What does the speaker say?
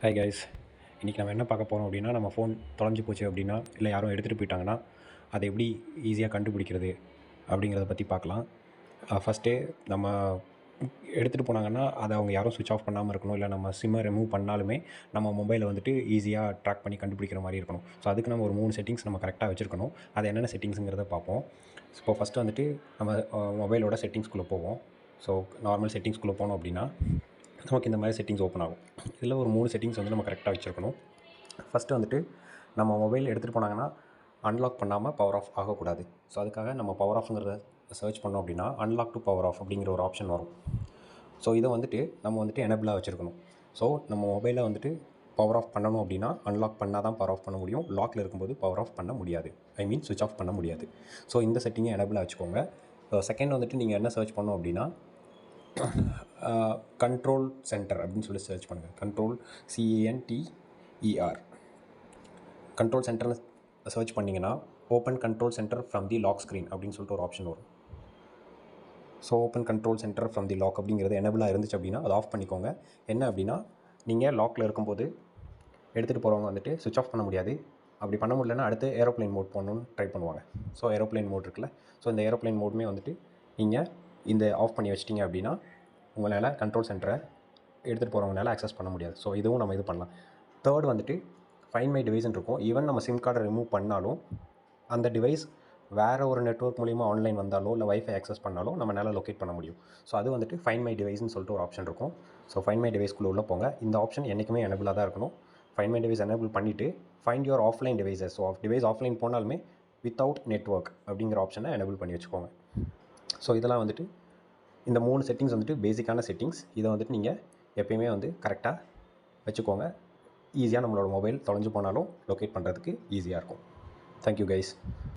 Hi guys, இன்றைக்கி நம்ம என்ன பார்க்க போகிறோம் அப்படின்னா, நம்ம ஃபோன் தொலைஞ்சு போச்சு அப்படின்னா, இல்லை யாரும் எடுத்துகிட்டு போயிட்டாங்கன்னா, அதை எப்படி ஈஸியாக கண்டுபிடிக்கிறது அப்படிங்கிறத பற்றி பார்க்கலாம். ஃபஸ்ட்டே நம்ம எடுத்துகிட்டு போனாங்கன்னா, அதை அவங்க யாரும் சுவிட்ச் ஆஃப் பண்ணாமல் இருக்கணும். இல்லை நம்ம சிம்மை ரிமூவ் பண்ணாலுமே நம்ம மொபைலை வந்துட்டு ஈஸியாக ட்ராக் பண்ணி கண்டுபிடிக்கிற மாதிரி இருக்கணும். ஸோ அதுக்கு நம்ம ஒரு 3 செட்டிங்ஸ் நம்ம கரெக்டாக வச்சுருக்கணும். அது என்னென்ன செட்டிங்ஸுங்கிறத பார்ப்போம். இப்போ ஃபஸ்ட்டு வந்துட்டு நம்ம மொபைலோட செட்டிங்ஸ்குள்ளே போவோம். ஸோ நார்மல் செட்டிங்ஸ்குள்ளே போனோம் அப்படின்னா நமக்கு இந்த மாதிரி செட்டிங்ஸ் ஓப்பன் ஆகும். இதில் ஒரு 3 செட்டிங்ஸ் வந்து நம்ம கரெக்டாக வச்சுருக்கணும். ஃபஸ்ட்டு வந்துட்டு நம்ம மொபைல் எடுத்துகிட்டு போனாங்கன்னா அன்லாக் பண்ணாமல் பவர் ஆஃப் ஆகக்கூடாது. ஸோ அதுக்காக நம்ம பவர் ஆஃப்ங்கிறத சர்ச் பண்ணோம் அப்படின்னா அன்லாக் டு பவர் ஆஃப் அப்படிங்கிற ஒரு ஆப்ஷன் வரும். ஸோ இதை வந்துட்டு நம்ம வந்துட்டு எனபிளாக வச்சுருக்கணும். ஸோ நம்ம மொபைலை வந்துட்டு பவர் ஆஃப் பண்ணணும் அப்படின்னா அன்லாக் பண்ணால் தான் பவர் ஆஃப் பண்ண முடியும். லாக்கில் இருக்கும்போது பவர் ஆஃப் பண்ண முடியாது. சுவிட்ச் ஆஃப் பண்ண முடியாது. ஸோ இந்த செட்டிங்கை எனபிளாக வச்சுக்கோங்க. செகண்ட் வந்துட்டு நீங்கள் என்ன சர்ச் பண்ணோம் அப்படின்னா கண்ட்ரோல் சென்டர் அப்படின்னு சொல்லி சர்ச் பண்ணுங்கள். கண்ட்ரோல் CENTER கண்ட்ரோல் சென்டர்னு சர்ச் பண்ணிங்கன்னா open control centre from the lock screen அப்படின்னு சொல்லிட்டு ஒரு ஆப்ஷன் வரும். So open control centre from the lock அப்படிங்கிறது எனபிளாக இருந்துச்சு அப்படின்னா அதை ஆஃப் பண்ணிக்கோங்க. என்ன அப்படின்னா நீங்கள் லாக்கில் இருக்கும்போது எடுத்துகிட்டு போகிறவங்க வந்துட்டு சுவிட்ச் ஆஃப் பண்ண முடியாது. அப்படி பண்ண முடியலன்னா அடுத்து ஏரோப்ளைன் மோட் போடணுன்னு ட்ரை பண்ணுவாங்க. ஸோ ஏரோப்ளைன் மோட் இருக்குல்ல, ஸோ இந்த ஏரோப்ளைன் மோடுமே வந்துட்டு நீங்கள் இந்த ஆஃப் பண்ணி வச்சிட்டிங்க அப்படின்னா உங்களால் கண்ட்ரோல் சென்டரை எடுத்துகிட்டு போகிறவங்களால ஆக்சஸ் பண்ண முடியாது. ஸோ இதுவும் நம்ம இது பண்ணலாம். தேர்ட் வந்துட்டு ஃபைண்ட் மை டிவைஸ்ன்னு இருக்கும். ஈவன் நம்ம சிம் கார்டை ரிமூவ் பண்ணாலும் அந்த டிவைஸ் வேறு ஒரு நெட்வொர்க் மூலிமா ஆன்லைன் வந்தாலோ இல்லை வைஃபை ஆக்சஸ் பண்ணாலோ நம்மளால் லொக்கேட் பண்ண முடியும். ஸோ அது வந்துட்டு ஃபைண்ட் மை டிவைஸ்ன்னு சொல்லிட்டு ஒரு ஆப்ஷன் இருக்கும். ஸோ ஃபைண்ட் மை டிவைஸ்க்குள்ளே உள்ள போங்க. இந்த ஆப்ஷன் என்றைக்குமே எனபிளாக தான் இருக்கணும். ஃபைண்ட் மை டிவைஸ் எனபிள் பண்ணிவிட்டு find your offline devices. So device offline போனாலுமே வித்தவுட் நெட்வொர்க் அப்படிங்கிற ஆப்ஷனை எனபிள் பண்ணி வச்சுக்கோங்க. ஸோ இதெல்லாம் வந்துட்டு இந்த 3 செட்டிங்ஸ் வந்துட்டு பேசிக்கான செட்டிங்ஸ். இதை வந்துட்டு நீங்கள் எப்பயுமே வந்து கரெக்டாக வச்சுக்கோங்க. ஈஸியாக நம்மளோட மொபைல் தொலைஞ்சு போனாலும் லொக்கேட் பண்ணுறதுக்கு ஈஸியாக இருக்கும். Thank you guys.